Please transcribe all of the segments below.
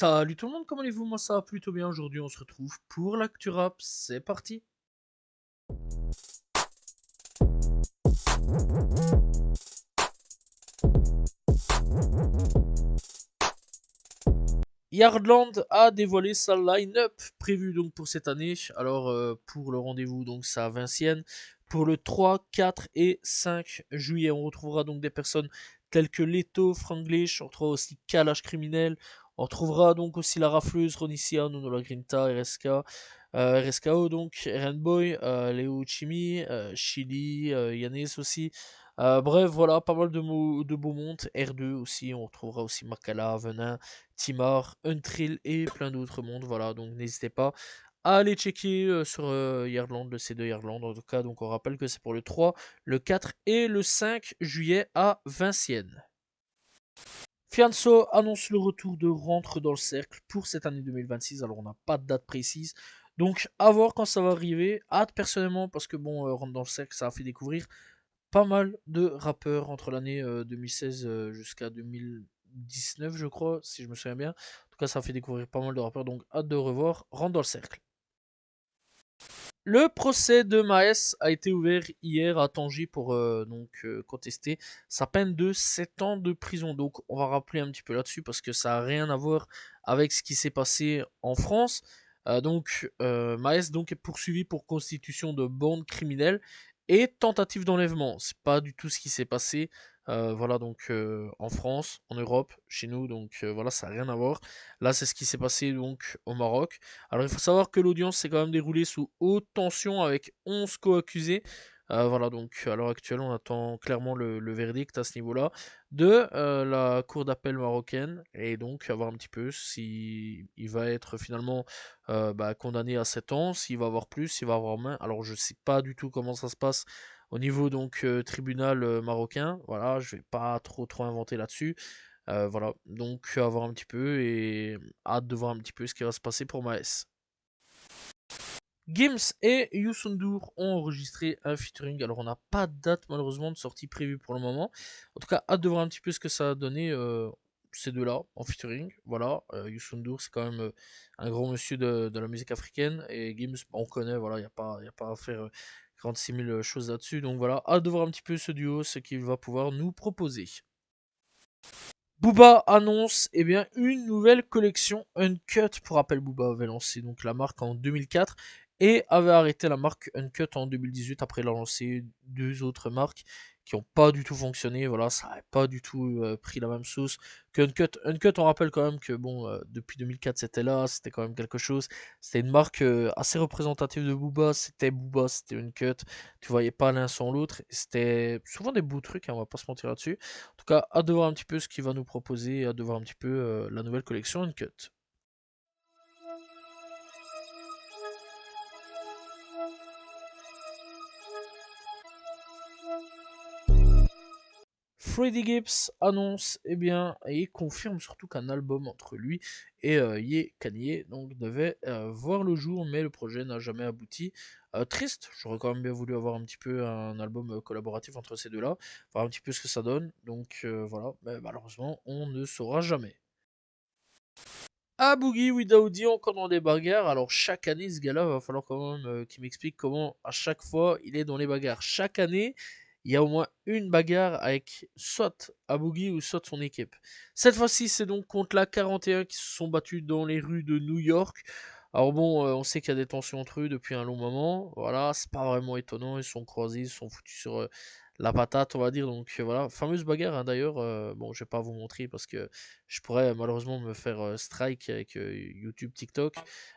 Salut tout le monde, comment allez-vous? Moi ça va plutôt bien. Aujourd'hui on se retrouve pour l'actu rap, c'est parti. Yardland a dévoilé sa line-up prévue donc pour cette année. Alors pour le rendez-vous donc c'est à Vincennes pour le 3, 4 et 5 juillet. On retrouvera donc des personnes telles que Leto, Franglish, on retrouvera aussi Kalash Criminel, on retrouvera donc aussi la rafleuse Ronicia, Nono La Grinta, RSK, RSKO donc, Boy, Léo Chimi, Chili, Yanis aussi. Bref, voilà, pas mal de beaux mondes. R2 aussi, on retrouvera aussi Makala, Venin, Timar, Untrill et plein d'autres mondes. Voilà, donc n'hésitez pas à aller checker sur Yardland, le C2 Yardland. En tout cas, donc on rappelle que c'est pour le 3, le 4 et le 5 juillet à Vincennes. Fianso annonce le retour de Rentre dans le cercle pour cette année 2026. Alors on n'a pas de date précise. Donc à voir quand ça va arriver. Hâte personnellement parce que bon, Rentre dans le cercle, ça a fait découvrir pas mal de rappeurs entre l'année 2016 jusqu'à 2019, je crois, si je me souviens bien. En tout cas, ça a fait découvrir pas mal de rappeurs, donc hâte de revoir. Rentre dans le cercle. Le procès de Maes a été ouvert hier à Tangy pour contester sa peine de 7 ans de prison. Donc on va rappeler un petit peu là-dessus parce que ça n'a rien à voir avec ce qui s'est passé en France. Maes donc est poursuivi pour constitution de bande criminelle et tentative d'enlèvement. C'est pas du tout ce qui s'est passé. Voilà donc en France, en Europe, chez nous. Donc voilà, ça n'a rien à voir. Là, c'est ce qui s'est passé donc au Maroc. Alors, il faut savoir que l'audience s'est quand même déroulée sous haute tension avec 11 co-accusés. Voilà, donc à l'heure actuelle, on attend clairement le verdict à ce niveau-là de la cour d'appel marocaine et donc à voir un petit peu si il va être finalement condamné à 7 ans, s'il va avoir plus, s'il va avoir moins. Alors, je sais pas du tout comment ça se passe au niveau donc tribunal marocain. Voilà, je vais pas trop inventer là-dessus. Voilà, donc à voir un petit peu et hâte de voir un petit peu ce qui va se passer pour Maes. Gims et Youssou N'Dour ont enregistré un featuring. Alors on n'a pas de date malheureusement de sortie prévue pour le moment. En tout cas, hâte de voir un petit peu ce que ça a donné ces deux-là en featuring. Voilà, Youssou N'Dour c'est quand même un gros monsieur de la musique africaine et Gims on connaît. Voilà, y a pas à faire 46 000 choses là-dessus. Donc voilà, hâte de voir un petit peu ce duo, ce qu'il va pouvoir nous proposer. Booba annonce bien, une nouvelle collection Uncut. Pour rappel, Booba avait lancé donc la marque en 2004 et avait arrêté la marque Uncut en 2018 après il a lancé deux autres marques qui n'ont pas du tout fonctionné. Voilà, ça n'a pas du tout pris la même sauce que Uncut. Uncut, on rappelle quand même que bon, depuis 2004 c'était là, c'était quand même quelque chose. C'était une marque assez représentative de Booba, c'était Uncut. Tu voyais pas l'un sans l'autre. C'était souvent des beaux trucs, hein, on va pas se mentir là-dessus. En tout cas, hâte de voir un petit peu ce qu'il va nous proposer, hâte de voir un petit peu la nouvelle collection Uncut. Freddie Gibbs annonce et confirme surtout qu'un album entre lui et Ye Kanye donc devait voir le jour, mais le projet n'a jamais abouti. Triste, j'aurais quand même bien voulu avoir un petit peu un album collaboratif entre ces deux-là, voir un petit peu ce que ça donne. Donc voilà, mais malheureusement on ne saura jamais. Ah, Boogie Widaoudi encore dans des bagarres. Alors chaque année, ce gars-là, va falloir quand même qu'il m'explique comment à chaque fois il est dans les bagarres. Chaque année, il y a au moins une bagarre avec soit Abougi ou soit son équipe. Cette fois-ci, c'est donc contre la 41 qui se sont battus dans les rues de New York. Alors bon, on sait qu'il y a des tensions entre eux depuis un long moment. Voilà, c'est pas vraiment étonnant. Ils se sont croisés, ils se sont foutus sur la patate, on va dire. Donc voilà, fameuse bagarre hein, d'ailleurs. Bon, je vais pas vous montrer parce que je pourrais malheureusement me faire strike avec YouTube, TikTok.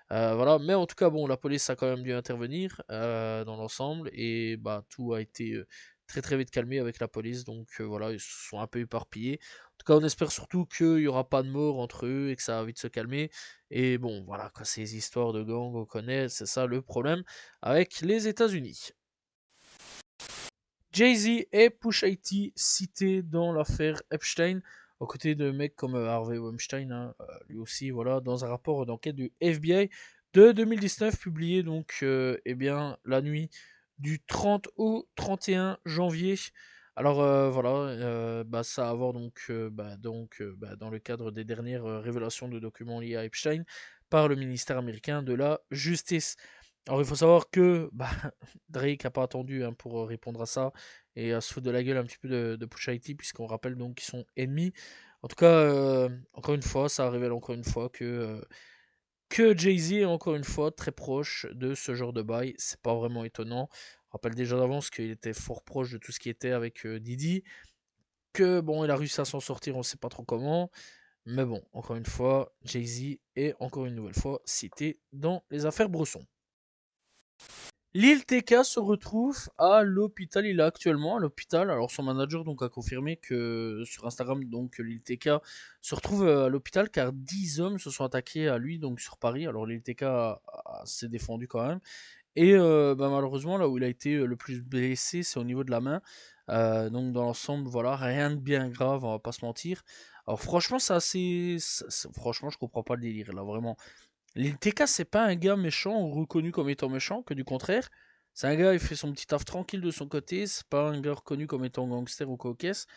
Voilà, mais en tout cas, bon, la police a quand même dû intervenir dans l'ensemble et bah tout a été très vite calmé avec la police. Donc voilà, ils se sont un peu éparpillés. En tout cas, on espère surtout qu'il n'y aura pas de mort entre eux et que ça va vite se calmer. Et bon, voilà, quand ces histoires de gang, on connaît, c'est ça le problème avec les États-Unis. Jay-Z et Pusha T cités dans l'affaire Epstein, aux côtés de mecs comme Harvey Weinstein, hein, lui aussi, voilà, dans un rapport d'enquête du FBI de 2019, publié donc la nuit du 30 au 31 janvier. Alors voilà, ça à voir dans le cadre des dernières révélations de documents liés à Epstein par le ministère américain de la Justice. Alors il faut savoir que Drake n'a pas attendu, hein, pour répondre à ça et à se foutre de la gueule un petit peu de Pusha T, puisqu'on rappelle donc qu'ils sont ennemis. En tout cas, encore une fois, ça révèle encore une fois que Jay-Z est encore une fois très proche de ce genre de bail. C'est pas vraiment étonnant. On rappelle déjà d'avance qu'il était fort proche de tout ce qui était avec Diddy. Que bon, il a réussi à s'en sortir, on sait pas trop comment. Mais bon, encore une fois, Jay-Z est encore une nouvelle fois cité dans les affaires Bresson. Lil TK se retrouve à l'hôpital. Il est actuellement à l'hôpital. Alors son manager donc a confirmé que sur Instagram donc Lil TK se retrouve à l'hôpital car 10 hommes se sont attaqués à lui donc sur Paris. Alors Lil TK s'est défendu quand même. Et malheureusement là où il a été le plus blessé c'est au niveau de la main. Donc dans l'ensemble voilà rien de bien grave, on va pas se mentir. Alors franchement franchement je comprends pas le délire là vraiment. Lil TK, c'est pas un gars méchant ou reconnu comme étant méchant, que du contraire. C'est un gars, il fait son petit taf tranquille de son côté. C'est pas un gars reconnu comme étant gangster ou cocasse.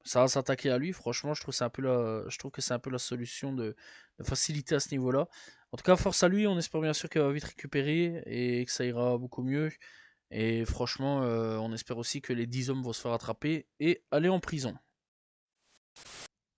Ça va s'attaquer à lui. Franchement, je trouve que c'est un peu la solution de facilité à ce niveau-là. En tout cas, force à lui. On espère bien sûr qu'il va vite récupérer et que ça ira beaucoup mieux. Et franchement, on espère aussi que les 10 hommes vont se faire attraper et aller en prison.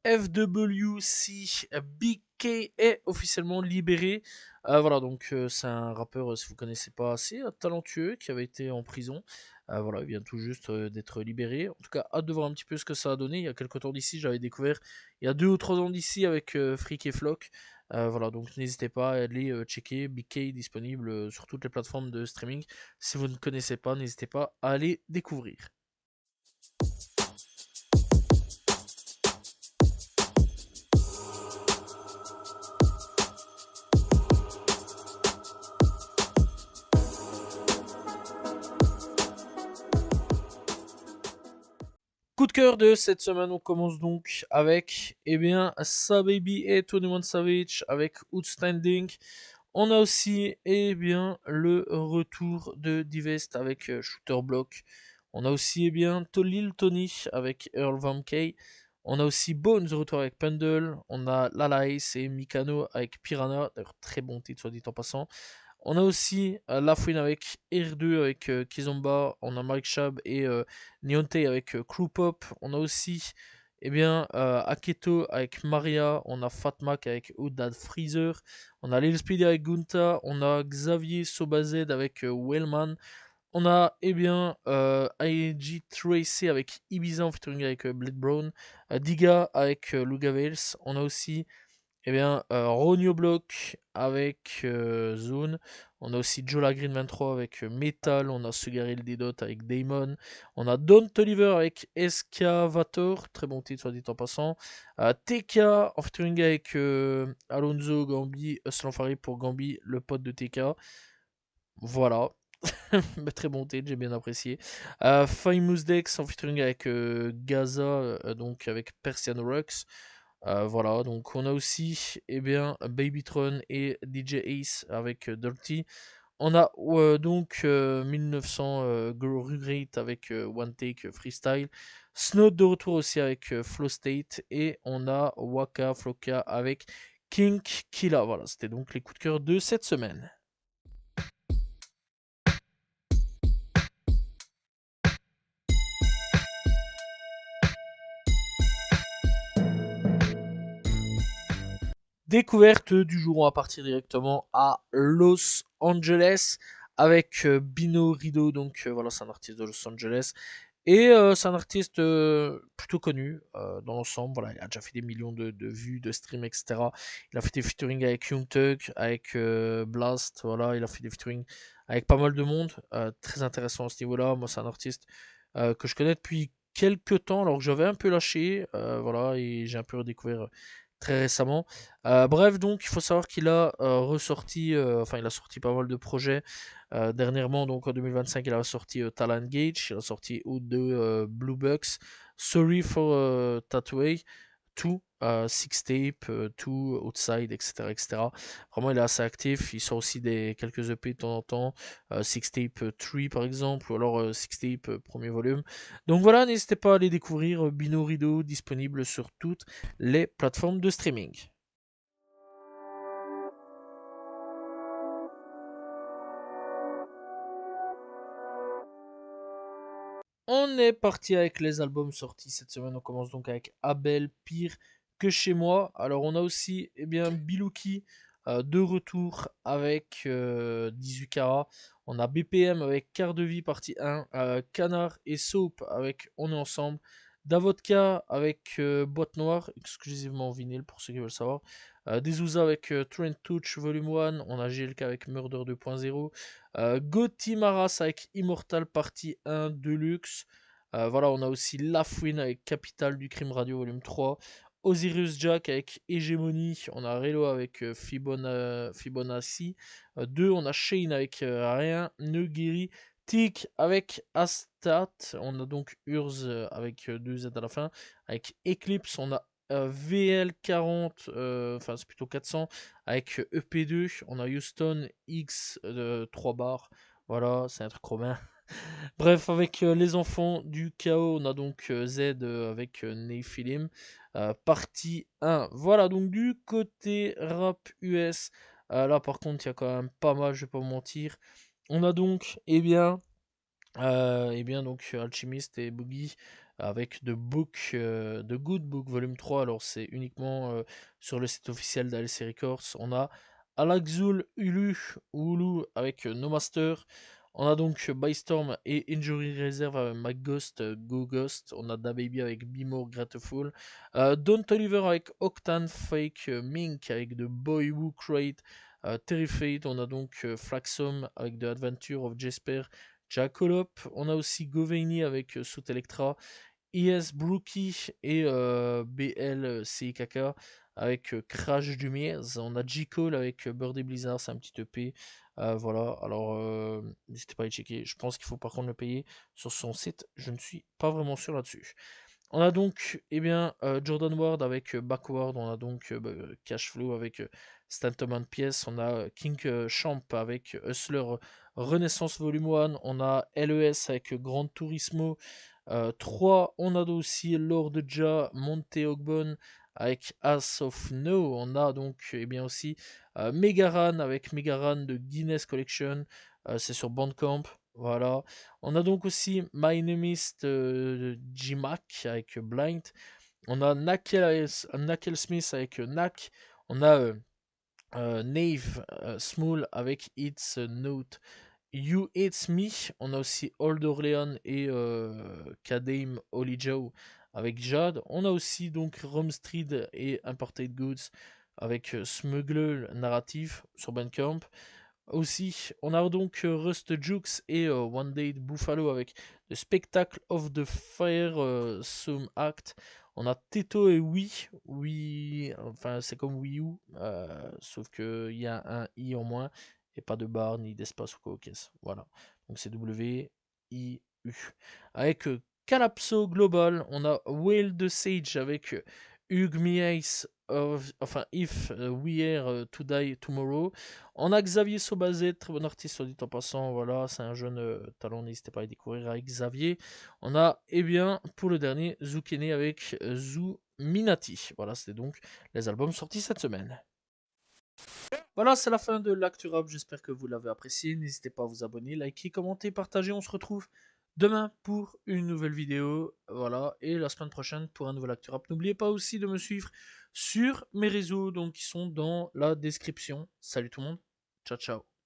FWC Big K est officiellement libéré. Voilà, donc c'est un rappeur, si vous connaissez pas, assez talentueux qui avait été en prison. Voilà, il vient tout juste d'être libéré. En tout cas, hâte de voir un petit peu ce que ça a donné. Il y a quelques temps d'ici, j'avais découvert il y a 2 ou 3 ans d'ici avec Freak et Flock. Voilà, donc n'hésitez pas à aller checker Big K disponible sur toutes les plateformes de streaming. Si vous ne connaissez pas, n'hésitez pas à aller découvrir. Coup de cœur de cette semaine, on commence donc avec, Sa Baby et 21 Savage avec Outstanding. On a aussi, le retour de Divest avec Shooter Block. On a aussi, Lil Tony avec Earl Van Kay. On a aussi Bones, retour avec Pendle. On a Lalace et Mikano avec Piranha. D'ailleurs, très bon titre, soit dit en passant. On a aussi La Fouine avec R2 avec Kizomba. On a Mike Shab et Neonte avec Crew Pop. On a aussi Aketo avec Maria. On a Fat Mac avec Oudad Freezer. On a Lil Speedy avec Gunta. On a Xavier Sobazed avec Wellman. On a IG Tracy avec Ibiza en featuring avec Blade Brown. Diga avec Luga Vales. On a aussi Ronio Block avec Zone. On a aussi Jola Green 23 avec Metal. On a Sugaril Didot avec Damon. On a Don Toliver avec Excavator. Très bon titre, soit dit en passant. TK en featuring avec Alonso Gambi. Slanfari pour Gambi, le pote de TK. Voilà. Très bon titre, j'ai bien apprécié. Famous Dex en featuring avec Gaza, donc avec Persian Rocks. Voilà, donc on a aussi Babytron et DJ Ace avec Dirty. On a 1900 Rugrate avec One Take Freestyle. Snow de retour aussi avec Flow State. Et on a Waka Floka avec Kink Killa. Voilà, c'était donc les coups de cœur de cette semaine. Découverte du jour, on va partir directement à Los Angeles avec Bino Rido. Donc voilà, c'est un artiste de Los Angeles. Et c'est un artiste plutôt connu dans l'ensemble. Voilà, il a déjà fait des millions de vues, de streams, etc. Il a fait des featuring avec Young Thug, avec Blast. Voilà, il a fait des featuring avec pas mal de monde. Très intéressant à ce niveau-là. Moi, c'est un artiste que je connais depuis quelques temps, alors que j'avais un peu lâché. Voilà, et j'ai un peu redécouvert très récemment. Bref, donc, il faut savoir qu'il a ressorti, il a sorti pas mal de projets. Dernièrement, donc en 2025, il a sorti Talent Gage, il a sorti Out de Blue Bucks, Sorry for Tattooey. tout, Six Tape, tout, Outside, etc., etc. Vraiment, il est assez actif. Il sort aussi quelques EP de temps en temps. Six Tape 3 par exemple, ou alors Six Tape premier volume. Donc voilà, n'hésitez pas à aller découvrir Bino Rideau, disponible sur toutes les plateformes de streaming. On est parti avec les albums sortis cette semaine. On commence donc avec Abel, Pire que chez moi. Alors on a aussi Bilouki de retour avec 18 carats. On a BPM avec Quart de vie partie 1. Canard et Soap avec On est ensemble. Davodka avec Boîte Noire, exclusivement en vinyle pour ceux qui veulent savoir. Desouza avec Trent Touch Volume 1. On a GLK avec Murder 2.0. Gotti Maras avec Immortal Partie 1 Deluxe. Voilà, on a aussi Lafouine avec Capital du Crime Radio Volume 3. Osiris Jack avec Hégémonie. On a Relo avec Fibonacci 2. On a Shane avec Rien Ne Guérit. Tic avec Astat. On a donc Urz avec 2 Z à la fin. Avec Eclipse, on a VL40, enfin c'est plutôt 400 avec EP2, on a Houston X 3 bars, voilà, c'est un truc romain. Bref, avec les enfants du chaos, on a donc Z avec Nephilim, partie 1. Voilà, donc du côté rap US, là par contre, il y a quand même pas mal, je vais pas vous mentir. On a donc, donc Alchemist et Boogie avec The Good Book Volume 3. Alors c'est uniquement sur le site officiel d'ALC Records. On a Alakzul Ulu avec No Master. On a donc By Storm et Injury Reserve avec McGhost, Go Ghost. On a DaBaby avec Be More Grateful. Don Toliver avec Octane Fake Mink avec The Boy Who Crate. Terrified. On a donc Flaxom avec The Adventure of Jesper. Jacolop, on a aussi Goveini avec Sout Electra, IS Brookie et BLCKK avec Crash du Miers. On a J-Cole avec Birdie Blizzard, c'est un petit EP. Voilà, alors n'hésitez pas à y checker. Je pense qu'il faut par contre le payer sur son site. Je ne suis pas vraiment sûr là-dessus. On a donc Jordan Ward avec Backward, on a donc Cashflow avec Stanton Pièce, on a King Champ avec Hustler Renaissance Volume 1, on a LES avec Grand Turismo 3, on a aussi Lord Ja Monte Ogbon avec As of No, on a donc aussi Megaran avec Megaran de Guinness Collection, c'est sur Bandcamp, voilà. On a donc aussi My Nemist G-Mac avec Blind. On a Knuckle Smith avec Knack. On a Nave Small avec It's Note. You It's Me. On a aussi Old Orleans et Kadame Holy Joe avec Jade. On a aussi donc Rumstreet et Imported Goods avec Smuggler Narrative sur Bandcamp. Aussi, on a donc Rust Jukes et One Day Buffalo avec The Spectacle of the Fire Some Act. On a Teto et enfin c'est comme Wii U, sauf qu'il y a un I en moins et pas de barre ni d'espace ou quoi aux caisses. Voilà, donc c'est W-I-U. Avec Calypso Global, on a Whale the Sage avec Hugh Mies, enfin If We Are to Die Tomorrow. On a Xavier Sobazet, très bon artiste, soit dit en passant. Voilà, c'est un jeune talent, n'hésitez pas à découvrir avec Xavier. On a, pour le dernier, Zoukene avec Zou Minati. Voilà, c'était donc les albums sortis cette semaine. Voilà, c'est la fin de l'Actu Rap. J'espère que vous l'avez apprécié. N'hésitez pas à vous abonner, liker, commenter, partager. On se retrouve demain pour une nouvelle vidéo. Voilà, et la semaine prochaine pour un nouvel Actu Rap. N'oubliez pas aussi de me suivre sur mes réseaux, donc qui sont dans la description. Salut tout le monde. Ciao, ciao.